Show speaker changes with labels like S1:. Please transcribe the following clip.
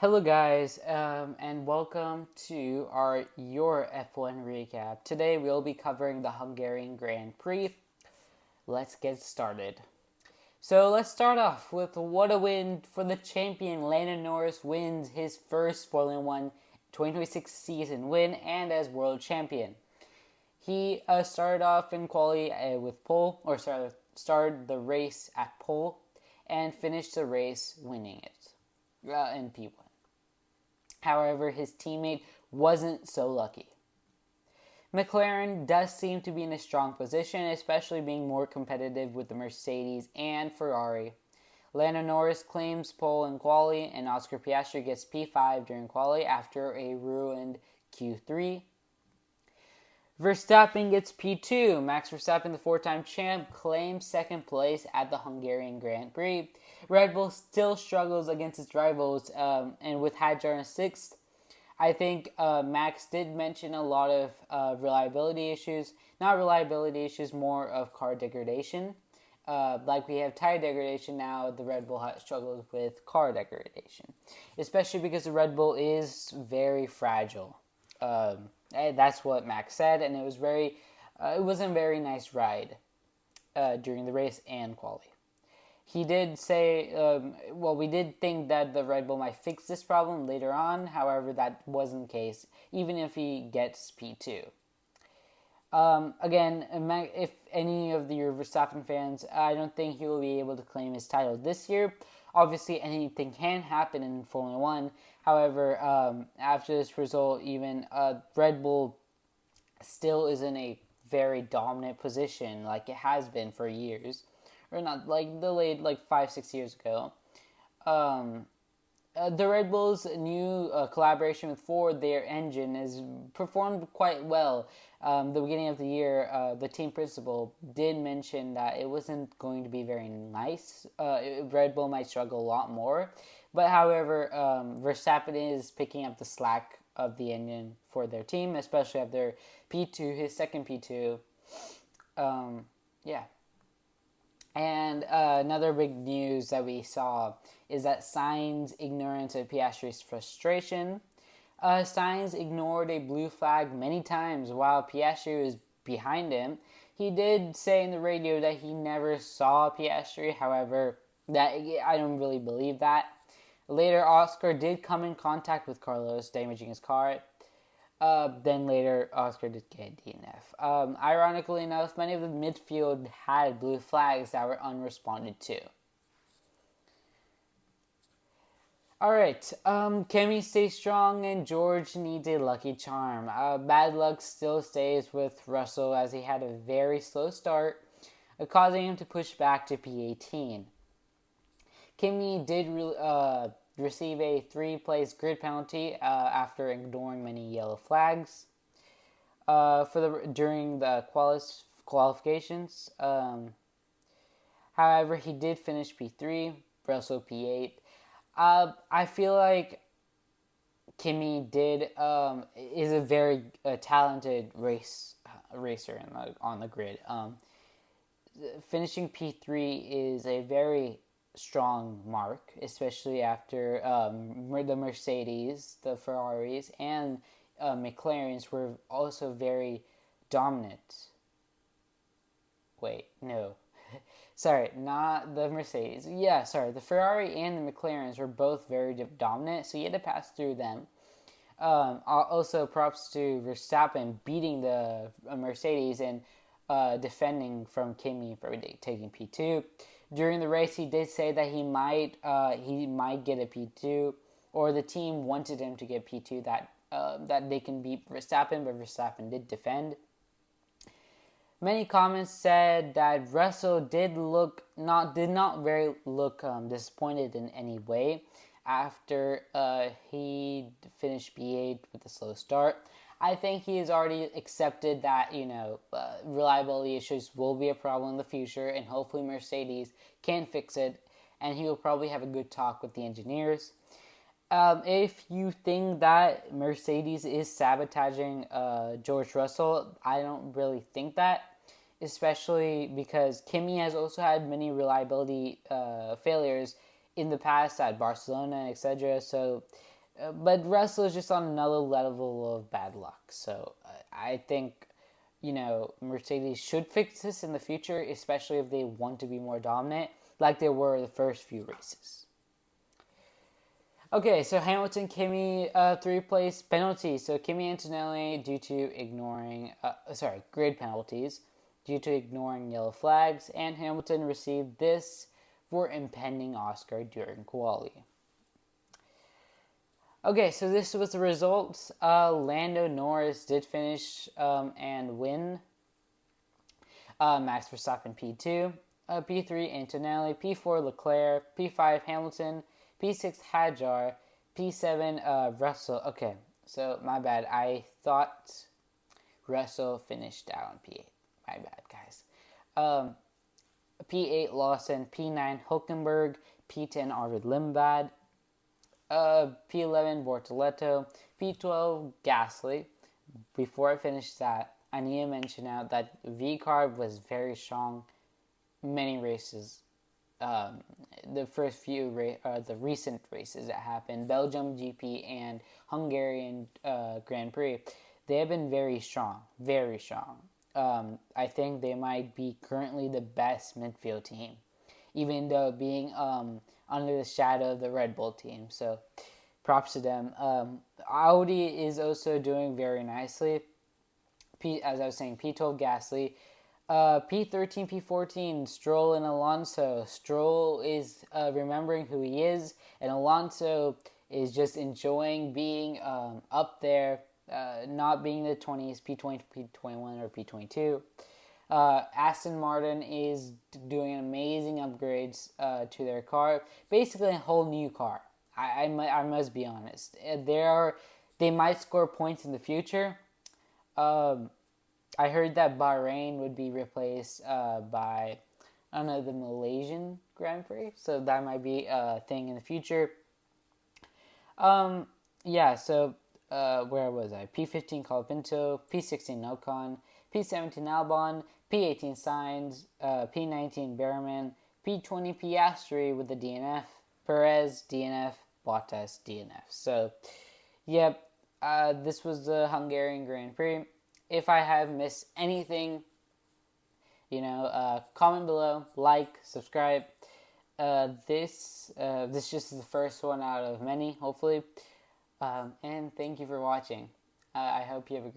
S1: Hello, guys, and welcome to your F1 recap. Today we'll be covering the Hungarian Grand Prix. Let's get started. So let's start off with what a win for the champion. Lando Norris wins his first Formula One 2026 season win and as world champion. He started off in quali with pole, or started the race at pole, and finished the race winning it in P1. However, his teammate wasn't so lucky. McLaren does seem to be in a strong position, especially being more competitive with the Mercedes and Ferrari. Lando Norris claims pole in quali, and Oscar Piastri gets P5 during quali after a ruined Q3. Verstappen gets P2. Max Verstappen, the four-time champ, claims second place at the Hungarian Grand Prix. Red Bull still struggles against its rivals, and with Hadjar in sixth, I think Max did mention a lot of reliability issues. Not reliability issues, more of car degradation. Like we have tire degradation now, the Red Bull struggles with car degradation, especially because the Red Bull is very fragile. That's what Max said, and it wasn't a very nice ride during the race and quali. He did say, we did think that the Red Bull might fix this problem later on. However, that wasn't the case, even if he gets P2. Again, if any of your Verstappen fans, I don't think he will be able to claim his title this year. Obviously, anything can happen in Formula One. However, after this result, even Red Bull still is in a very dominant position, like it has been for years, or not like delayed like 5-6 years ago. The Red Bull's new collaboration with Ford, their engine, has performed quite well. The beginning of the year, the team principal did mention that it wasn't going to be very nice. Red Bull might struggle a lot more. But however, Verstappen is picking up the slack of the engine for their team, especially after P2, his second P2. Yeah. And another big news that we saw is that Sainz ignorance of Piastri's frustration. Sainz ignored a blue flag many times while Piastri was behind him. He did say in the radio that he never saw Piastri. However, that I don't really believe that. Later, Oscar did come in contact with Carlos, damaging his car. Then later, Oscar did get a DNF. Ironically enough, many of the midfield had blue flags that were unresponded to. Alright, Kimi stays strong and George needs a lucky charm. Bad luck still stays with Russell as he had a very slow start, causing him to push back to P18. Kimi did receive a 3-place grid penalty after ignoring many yellow flags during the qualifications. However, he did finish P3, Russell P8. I feel like Kimi is a very talented racer on the grid. Finishing P3 is a very strong mark, especially after the Mercedes, the Ferraris, and McLarens were also very dominant. Wait, no. Sorry, not the Mercedes. Yeah, sorry. The Ferrari and the McLarens were both very dominant, so you had to pass through them. Also, props to Verstappen beating the Mercedes and defending from Kimi for taking P2. During the race, he did say that he might get a P2, or the team wanted him to get P2 that they can beat Verstappen, but Verstappen did defend. Many comments said that Russell did not look disappointed in any way after he finished P8 with a slow start. I think he has already accepted that reliability issues will be a problem in the future, and hopefully Mercedes can fix it, and he will probably have a good talk with the engineers. If you think that Mercedes is sabotaging George Russell, I don't really think that, especially because Kimi has also had many reliability failures in the past at Barcelona, etc. So, but Russell is just on another level of bad luck. So I think, Mercedes should fix this in the future, especially if they want to be more dominant, like they were the first few races. Okay, so Hamilton, Kimi, 3 place penalty. So Kimi Antonelli, due to ignoring, grid penalties, due to ignoring yellow flags, and Hamilton received this for impending Oscar during quali. Okay, so this was the results. Lando Norris did finish and win. Max Verstappen P2, P3 Antonelli, P4 Leclerc, P5 Hamilton, P6 Hadjar, P7 Russell. Okay, so my bad. I thought Russell finished out on P8. My bad, guys. P8 Lawson, P9 Hulkenberg, P10 Arvid Limbad, P11 Bortoleto, P12 Gasly. Before I finish that, I need to mention out that V-Carb was very strong many races. The first few the recent races that happened, Belgium GP and Hungarian Grand Prix, they have been very strong, very strong. I think they might be currently the best midfield team, even though being under the shadow of the Red Bull team. So props to them. Audi is also doing very nicely. As I was saying, P12 Gasly, P13, P14 Stroll and Alonso. Stroll is remembering who he is, and Alonso is just enjoying being up there, not being the 20s, P20, P21, or P22. Aston Martin is doing amazing upgrades to their car, basically a whole new car. I must be honest. They might score points in the future. I heard that Bahrain would be replaced by, I don't know, the Malaysian Grand Prix, so that might be a thing in the future. Yeah, so where was I? P15 Colapinto, P16 Ocon, P17 Albon, P18 Sainz, P19 Behrman, P20 Piastri with the DNF, Perez DNF, Bottas DNF. So, yep, this was the Hungarian Grand Prix. If I have missed anything, comment below, like, subscribe. This just is the first one out of many, hopefully. And thank you for watching. I hope you have a